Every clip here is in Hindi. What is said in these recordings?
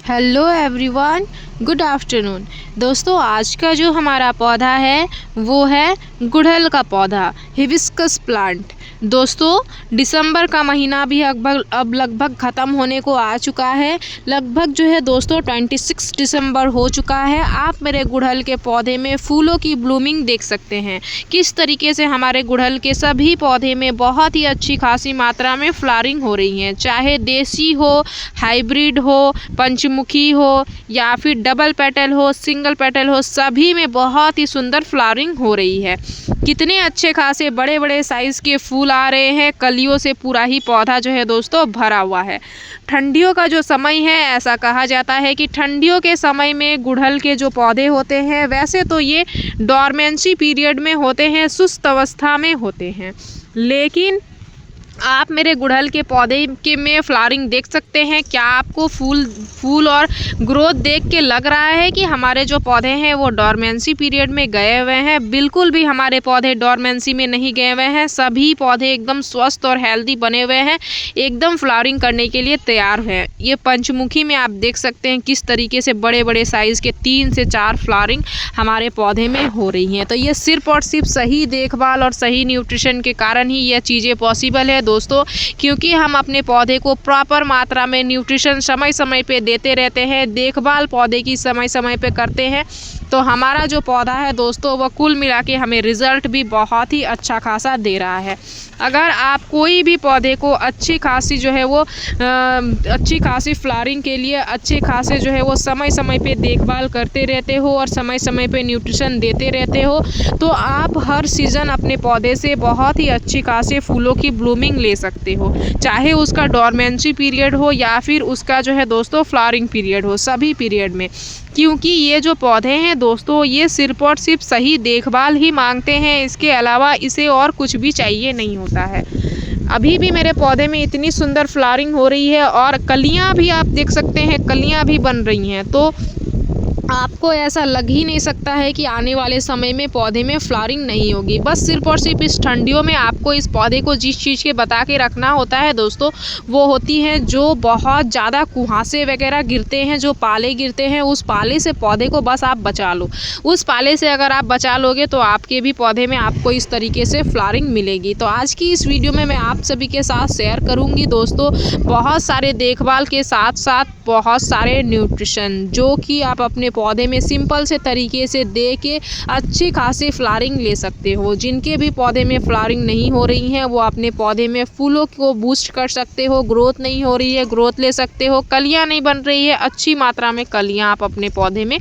Hello everyone, good afternoon. दोस्तों, आज का जो हमारा पौधा है वो है गुड़हल का पौधा, हिबिस्कस प्लांट। दोस्तों, दिसंबर का महीना भी अब लगभग ख़त्म होने को आ चुका है। लगभग जो है दोस्तों 26 दिसंबर हो चुका है। आप मेरे गुड़हल के पौधे में फूलों की ब्लूमिंग देख सकते हैं। किस तरीके से हमारे गुड़हल के सभी पौधे में बहुत ही अच्छी खासी मात्रा में फ्लावरिंग हो रही हैं, चाहे देसी हो, हाइब्रिड हो, पंचमुखी हो या फिर डबल पेटल हो, सिंगल पेटल हो, सभी में बहुत ही सुंदर फ्लावरिंग हो रही है। कितने अच्छे खासे बड़े बड़े साइज़ के फूल आ रहे हैं। कलियों से पूरा ही पौधा जो है दोस्तों भरा हुआ है। ठंडियों का जो समय है, ऐसा कहा जाता है कि ठंडियों के समय में गुड़हल के जो पौधे होते हैं, वैसे तो ये डॉर्मेंसी पीरियड में होते हैं, सुस्त अवस्था में होते हैं, लेकिन आप मेरे गुड़हल के पौधे के में फ्लावरिंग देख सकते हैं। क्या आपको फूल और ग्रोथ देख के लग रहा है कि हमारे जो पौधे हैं वो डॉर्मेंसी पीरियड में गए हुए हैं? बिल्कुल भी हमारे पौधे डॉर्मेंसी में नहीं गए हुए हैं। सभी पौधे एकदम स्वस्थ और हेल्दी बने हुए हैं, एकदम फ्लावरिंग करने के लिए तैयार हैं। ये पंचमुखी में आप देख सकते हैं किस तरीके से बड़े बड़े साइज़ के 3 से 4 फ्लावरिंग हमारे पौधे में हो रही हैं। तो ये सिर्फ और सिर्फ सही देखभाल और सही न्यूट्रिशन के कारण ही यह चीज़ें पॉसिबल है दोस्तों, क्योंकि हम अपने पौधे को प्रॉपर मात्रा में न्यूट्रिशन समय समय पे देते रहते हैं, देखभाल पौधे की समय समय पे करते हैं, तो हमारा जो पौधा है दोस्तों वह कुल मिला के हमें रिज़ल्ट भी बहुत ही अच्छा खासा दे रहा है। अगर आप कोई भी पौधे को अच्छी खासी जो है वो अच्छी खासी फ्लावरिंग के लिए अच्छे खासे जो है वो समय समय पे देखभाल करते रहते हो और समय समय पे न्यूट्रिशन देते रहते हो, तो आप हर सीज़न अपने पौधे से बहुत ही अच्छी खासे फूलों की ब्लूमिंग ले सकते हो, चाहे उसका डॉर्मेंसी पीरियड हो या फिर उसका जो है दोस्तों फ्लावरिंग पीरियड हो, सभी पीरियड में। क्योंकि ये जो पौधे हैं दोस्तों, ये सिर्फ और सिर्फ सही देखभाल ही मांगते हैं, इसके अलावा इसे और कुछ भी चाहिए नहीं होता है। अभी भी मेरे पौधे में इतनी सुंदर फ्लावरिंग हो रही है और कलियां भी आप देख सकते हैं, कलियां भी बन रही हैं, तो आपको ऐसा लग ही नहीं सकता है कि आने वाले समय में पौधे में फ्लावरिंग नहीं होगी। बस सिर्फ और सिर्फ इस ठंडियों में आपको इस पौधे को जिस चीज़ के बता के रखना होता है दोस्तों, वो होती हैं जो बहुत ज़्यादा कुहासे वगैरह गिरते हैं, जो पाले गिरते हैं, उस पाले से पौधे को बस आप बचा लो। उस पाले से अगर आप बचा लोगे तो आपके भी पौधे में आपको इस तरीके से फ्लावरिंग मिलेगी। तो आज की इस वीडियो में मैं आप सभी के साथ शेयर करूँगी दोस्तों बहुत सारे देखभाल के साथ साथ बहुत सारे न्यूट्रिशन, जो कि आप अपने पौधे में सिंपल से तरीके से दे के अच्छी खासी फ्लावरिंग ले सकते हो। जिनके भी पौधे में फ्लावरिंग नहीं हो रही हैं, वो अपने पौधे में फूलों को बूस्ट कर सकते हो। ग्रोथ नहीं हो रही है, ग्रोथ ले सकते हो। कलियां नहीं बन रही है, अच्छी मात्रा में कलियां आप अपने पौधे में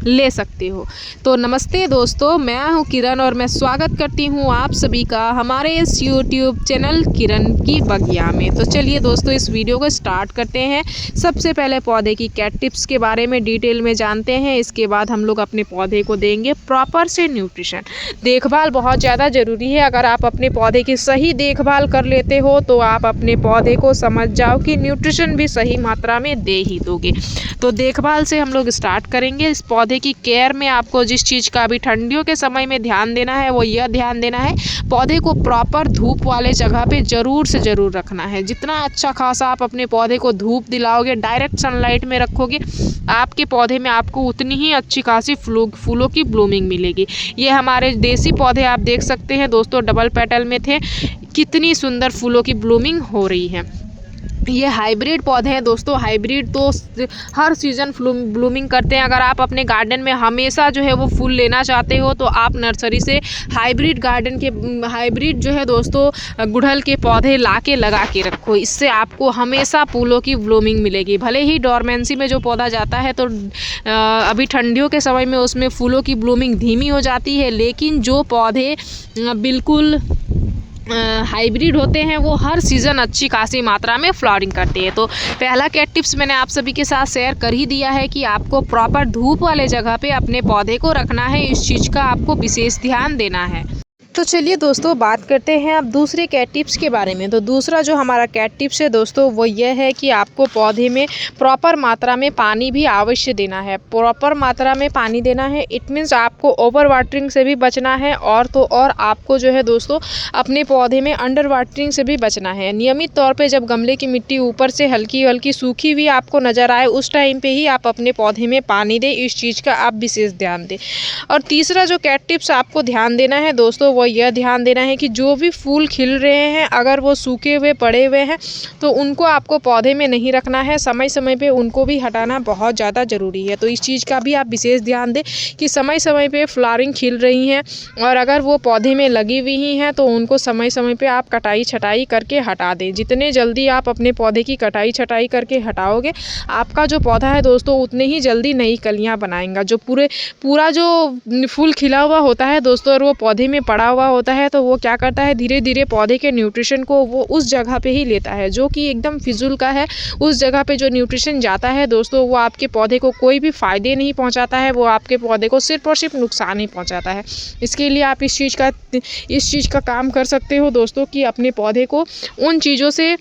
ले सकते हो। तो नमस्ते दोस्तों, मैं हूं किरण और मैं स्वागत करती हूं आप सभी का हमारे इस यूट्यूब चैनल किरण की बगिया में। तो चलिए दोस्तों, इस वीडियो को स्टार्ट करते हैं। सबसे पहले पौधे की केयर टिप्स के बारे में डिटेल में जानते हैं, इसके बाद हम लोग अपने पौधे को देंगे प्रॉपर से न्यूट्रिशन। देखभाल बहुत ज़्यादा ज़रूरी है। अगर आप अपने पौधे की सही देखभाल कर लेते हो तो आप अपने पौधे को समझ जाओ कि न्यूट्रिशन भी सही मात्रा में दे ही दोगे। तो देखभाल से हम लोग स्टार्ट करेंगे। इस पौधे की केयर में आपको जिस चीज़ का अभी ठंडियों के समय में ध्यान देना है, वो यह ध्यान देना है, पौधे को प्रॉपर धूप वाले जगह पे ज़रूर से ज़रूर रखना है। जितना अच्छा खासा आप अपने पौधे को धूप दिलाओगे, डायरेक्ट सनलाइट में रखोगे, आपके पौधे में आपको उतनी ही अच्छी खासी फूलों की ब्लूमिंग मिलेगी। ये हमारे देसी पौधे आप देख सकते हैं दोस्तों, डबल पेटल में थे, कितनी सुंदर फूलों की ब्लूमिंग हो रही है। ये हाइब्रिड पौधे हैं दोस्तों। हाइब्रिड तो हर सीज़न ब्लूमिंग करते हैं। अगर आप अपने गार्डन में हमेशा जो है वो फूल लेना चाहते हो तो आप नर्सरी से हाइब्रिड जो है दोस्तों गुड़हल के पौधे ला के लगा के रखो। इससे आपको हमेशा फूलों की ब्लूमिंग मिलेगी। भले ही डॉर्मेंसी में जो पौधा जाता है तो अभी ठंडियों के समय में उसमें फूलों की ब्लूमिंग धीमी हो जाती है, लेकिन जो पौधे बिल्कुल हाइब्रिड होते हैं वो हर सीज़न अच्छी खासी मात्रा में फ्लावरिंग करते हैं। तो पहला केयर टिप्स मैंने आप सभी के साथ शेयर कर ही दिया है कि आपको प्रॉपर धूप वाले जगह पे अपने पौधे को रखना है। इस चीज़ का आपको विशेष ध्यान देना है। तो चलिए दोस्तों बात करते हैं अब दूसरे कैट टिप्स के बारे में। तो दूसरा जो हमारा कैट टिप्स है दोस्तों वो ये है कि आपको पौधे में प्रॉपर मात्रा में पानी भी अवश्य देना है। प्रॉपर मात्रा में पानी देना है, इट मीन्स आपको ओवर वाटरिंग से भी बचना है और तो और आपको जो है दोस्तों अपने पौधे में अंडर वाटरिंग से भी बचना है। नियमित तौर पे जब गमले की मिट्टी ऊपर से हल्की हल्की सूखी हुई आपको नज़र आए उस टाइम पे ही आप अपने पौधे में पानी दें, इस चीज़ का आप विशेष ध्यान दें। और तीसरा जो कैट टिप्स आपको ध्यान देना है दोस्तों वो यह ध्यान देना है कि जो भी फूल खिल रहे हैं अगर वो सूखे हुए पड़े हुए हैं तो उनको आपको पौधे में नहीं रखना है, समय समय पे उनको भी हटाना बहुत ज़्यादा ज़रूरी है। तो इस चीज़ का भी आप विशेष ध्यान दें कि समय समय पे फ्लावरिंग खिल रही हैं और अगर वो पौधे में लगी हुई हैं तो उनको समय समय पे आप कटाई छटाई करके हटा दें। जितने जल्दी आप अपने पौधे की कटाई छटाई करके हटाओगे आपका जो पौधा है दोस्तों उतने ही जल्दी नई कलियाँ बनाएगा। जो पूरा जो फूल खिला हुआ होता है दोस्तों और वो पौधे में पड़ा हुआ होता है तो वो क्या करता है धीरे धीरे पौधे के न्यूट्रिशन को वो उस जगह पे ही लेता है जो कि एकदम फिजूल का है। उस जगह पे जो न्यूट्रिशन जाता है दोस्तों वो आपके पौधे को कोई भी फ़ायदे नहीं पहुंचाता है, वो आपके पौधे को सिर्फ और सिर्फ नुकसान ही पहुंचाता है। इसके लिए आप इस चीज़ का काम कर सकते हो दोस्तों कि अपने पौधे को उन चीज़ों से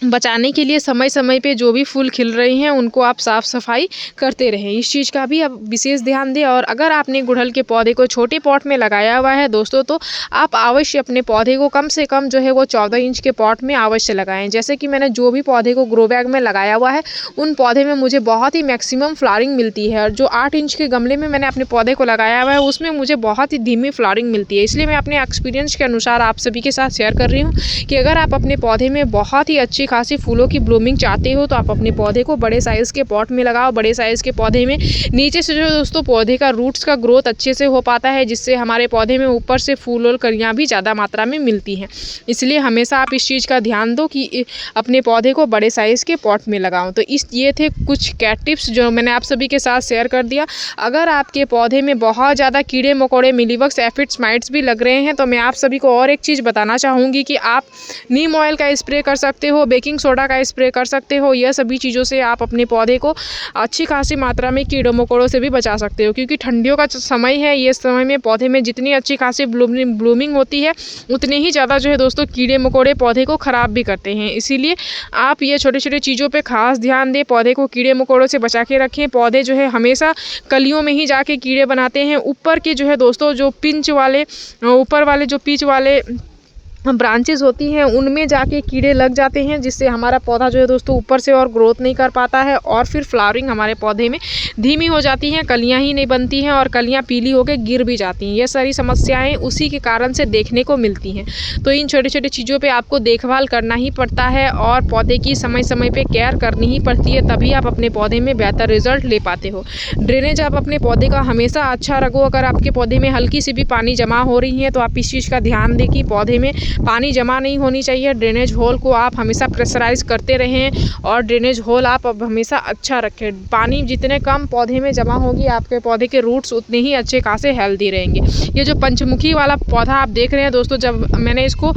बचाने के लिए समय समय पे जो भी फूल खिल रहे हैं उनको आप साफ़ सफाई करते रहें। इस चीज़ का भी आप विशेष ध्यान दें। और अगर आपने गुड़हल के पौधे को छोटे पॉट में लगाया हुआ है दोस्तों तो आप अवश्य अपने पौधे को कम से कम जो है वो 14 इंच के पॉट में अवश्य लगाएं। जैसे कि मैंने जो भी पौधे को ग्रो बैग में लगाया हुआ है उन पौधे में मुझे बहुत ही मैक्सिमम फ्लावरिंग मिलती है और जो 8 इंच के गमले में मैंने अपने पौधे को लगाया हुआ है उसमें मुझे बहुत ही धीमी फ्लावरिंग मिलती है। इसलिए मैं अपने एक्सपीरियंस के अनुसार आप सभी के साथ शेयर कर रही हूँ कि अगर आप अपने पौधे में बहुत ही अच्छी खासी फूलों की ब्लूमिंग चाहते हो तो आप अपने पौधे को बड़े साइज़ के पॉट में लगाओ। बड़े साइज़ के पौधे में नीचे से जो दोस्तों पौधे का रूट्स का ग्रोथ अच्छे से हो पाता है जिससे हमारे पौधे में ऊपर से फूल और कलियाँ भी ज़्यादा मात्रा में मिलती हैं। इसलिए हमेशा आप इस चीज़ का ध्यान दो कि अपने पौधे को बड़े साइज़ के पॉट में लगाओ। तो ये थे कुछ कैट टिप्स जो मैंने आप सभी के साथ शेयर कर दिया। अगर आपके पौधे में बहुत ज़्यादा कीड़े मकोड़े मिलीबग्स एफिड्स माइट्स भी लग रहे हैं तो मैं आप सभी को और एक चीज़ बताना चाहूँगी कि आप नीम ऑयल का स्प्रे कर सकते हो, बेकिंग सोडा का स्प्रे कर सकते हो। यह सभी चीज़ों से आप अपने पौधे को अच्छी खासी मात्रा में कीड़ों मकोड़ों से भी बचा सकते हो क्योंकि ठंडियों का समय है। ये समय में पौधे में जितनी अच्छी खासी ब्लूमिंग होती है उतने ही ज़्यादा जो है दोस्तों कीड़े मकोड़े पौधे को ख़राब भी करते हैं। इसीलिए आप ये छोटे छोटे चीज़ों पर खास ध्यान दें, पौधे को कीड़े मकोड़ों से बचा के रखें। पौधे जो है हमेशा कलियों में ही जाके कीड़े बनाते हैं। ऊपर के जो है दोस्तों जो ऊपर वाले जो पिंच वाले ब्रांचेस होती हैं उनमें जाके कीड़े लग जाते हैं जिससे हमारा पौधा जो है दोस्तों ऊपर से और ग्रोथ नहीं कर पाता है और फिर फ्लावरिंग हमारे पौधे में धीमी हो जाती हैं, कलियां ही नहीं बनती हैं और कलियां पीली होकर गिर भी जाती हैं। ये सारी समस्याएं उसी के कारण से देखने को मिलती हैं। तो इन छोटे छोटे चीज़ों पर आपको देखभाल करना ही पड़ता है और पौधे की समय समय पर केयर करनी ही पड़ती है, तभी आप अपने पौधे में बेहतर रिजल्ट ले पाते हो। ड्रेनेज आप अपने पौधे का हमेशा अच्छा रखो। अगर आपके पौधे में हल्की सी भी पानी जमा हो रही है तो आप इस चीज़ का ध्यान दें कि पौधे में पानी जमा नहीं होनी चाहिए। ड्रेनेज होल को आप हमेशा प्रेशराइज करते रहें और ड्रेनेज होल आप अब हमेशा अच्छा रखें। पानी जितने कम पौधे में जमा होगी आपके पौधे के रूट्स उतने ही अच्छे खासे हेल्दी रहेंगे। ये जो पंचमुखी वाला पौधा आप देख रहे हैं दोस्तों, जब मैंने इसको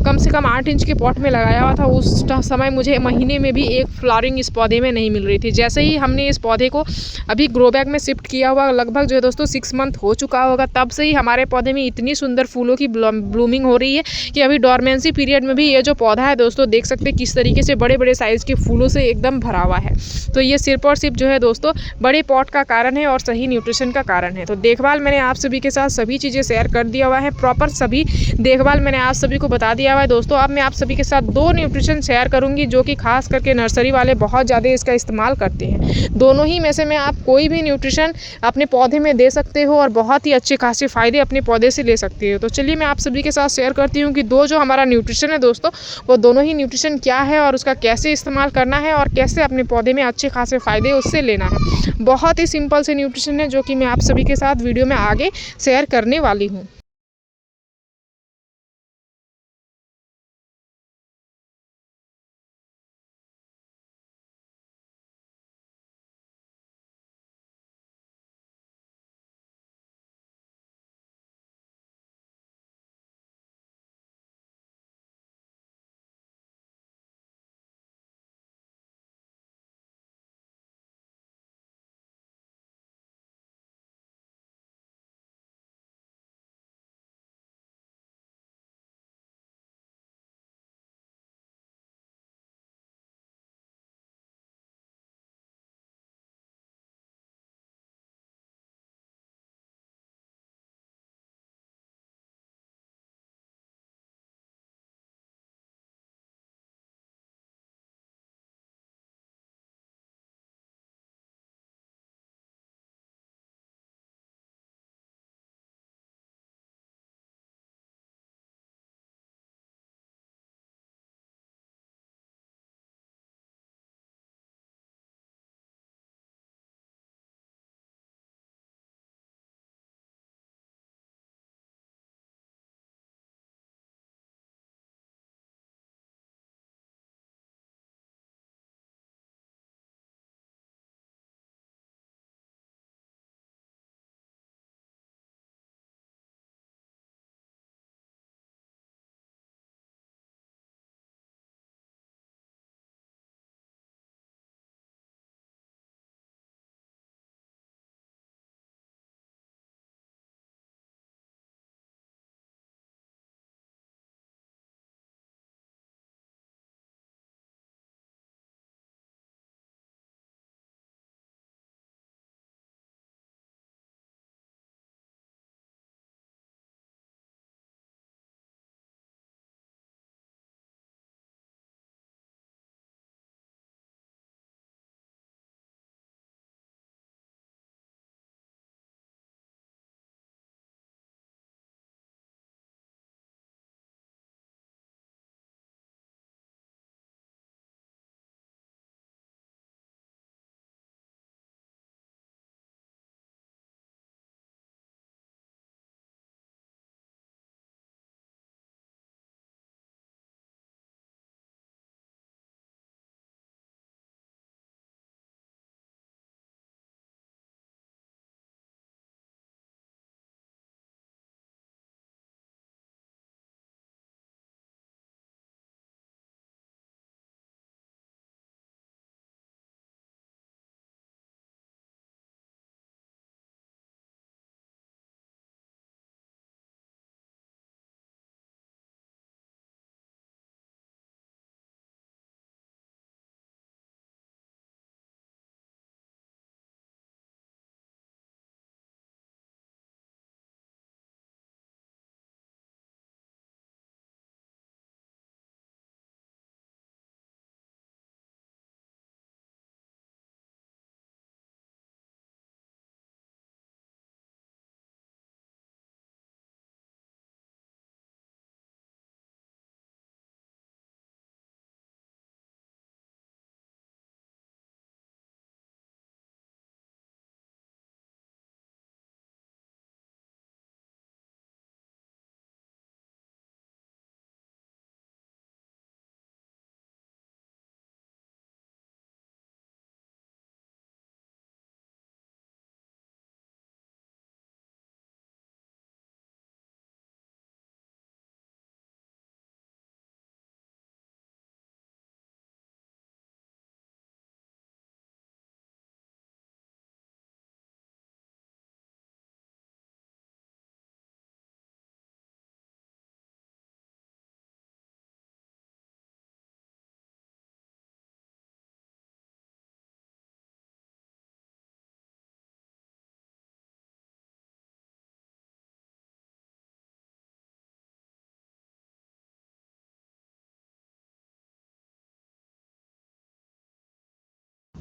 कम से कम 8 इंच के पॉट में लगाया हुआ था उस समय मुझे महीने में भी एक फ्लावरिंग इस पौधे में नहीं मिल रही थी। जैसे ही हमने इस पौधे को अभी ग्रो बैग में शिफ्ट किया हुआ लगभग जो है दोस्तों 6 मंथ हो चुका होगा, तब से ही हमारे पौधे में इतनी सुंदर फूलों की ब्लूमिंग हो रही है कि अभी डोरमेंसी पीरियड में भी ये जो पौधा है दोस्तों देख सकते हैं किस तरीके से बड़े बड़े साइज़ के फूलों से एकदम भरा हुआ है। तो ये सिर्फ और सिर्फ जो है दोस्तों बड़े पॉट का कारण है और सही न्यूट्रिशन का कारण है। तो देखभाल मैंने आप सभी के साथ सभी चीज़ें शेयर कर दिया हुआ है, प्रॉपर सभी देखभाल मैंने आप सभी को बता दिया हुआ है दोस्तों। अब मैं आप सभी के साथ 2 न्यूट्रिशन शेयर करूँगी जो कि खास करके नर्सरी वाले बहुत ज़्यादा इसका इस्तेमाल करते हैं। दोनों ही में से मैं आप कोई भी न्यूट्रिशन अपने पौधे में दे सकते हो और बहुत ही अच्छे खासे फ़ायदे अपने पौधे से ले सकते हो। तो चलिए मैं आप सभी के साथ शेयर करती हूँ कि 2 जो हमारा न्यूट्रिशन है दोस्तों वो दोनों ही न्यूट्रिशन क्या है और उसका कैसे इस्तेमाल करना है और कैसे अपने पौधे में अच्छे खासे फ़ायदे उससे लेना है। बहुत ही सिंपल से न्यूट्रिशन है जो कि मैं आप सभी के साथ वीडियो में आगे शेयर करने वाली हूँ।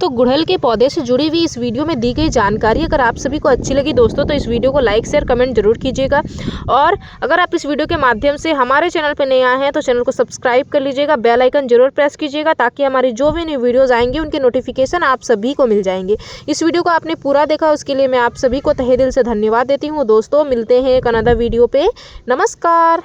तो गुड़हल के पौधे से जुड़ी हुई इस वीडियो में दी गई जानकारी अगर आप सभी को अच्छी लगी दोस्तों तो इस वीडियो को लाइक शेयर कमेंट जरूर कीजिएगा। और अगर आप इस वीडियो के माध्यम से हमारे चैनल पर नए आए हैं तो चैनल को सब्सक्राइब कर लीजिएगा, बेल आइकन जरूर प्रेस कीजिएगा ताकि हमारी जो भी न्यू वीडियोज़ आएंगे उनके नोटिफिकेशन आप सभी को मिल जाएंगे। इस वीडियो को आपने पूरा देखा उसके लिए मैं आप सभी को तहे दिल से धन्यवाद देती हूँ। दोस्तों मिलते हैं एक अनदर वीडियो पे। नमस्कार।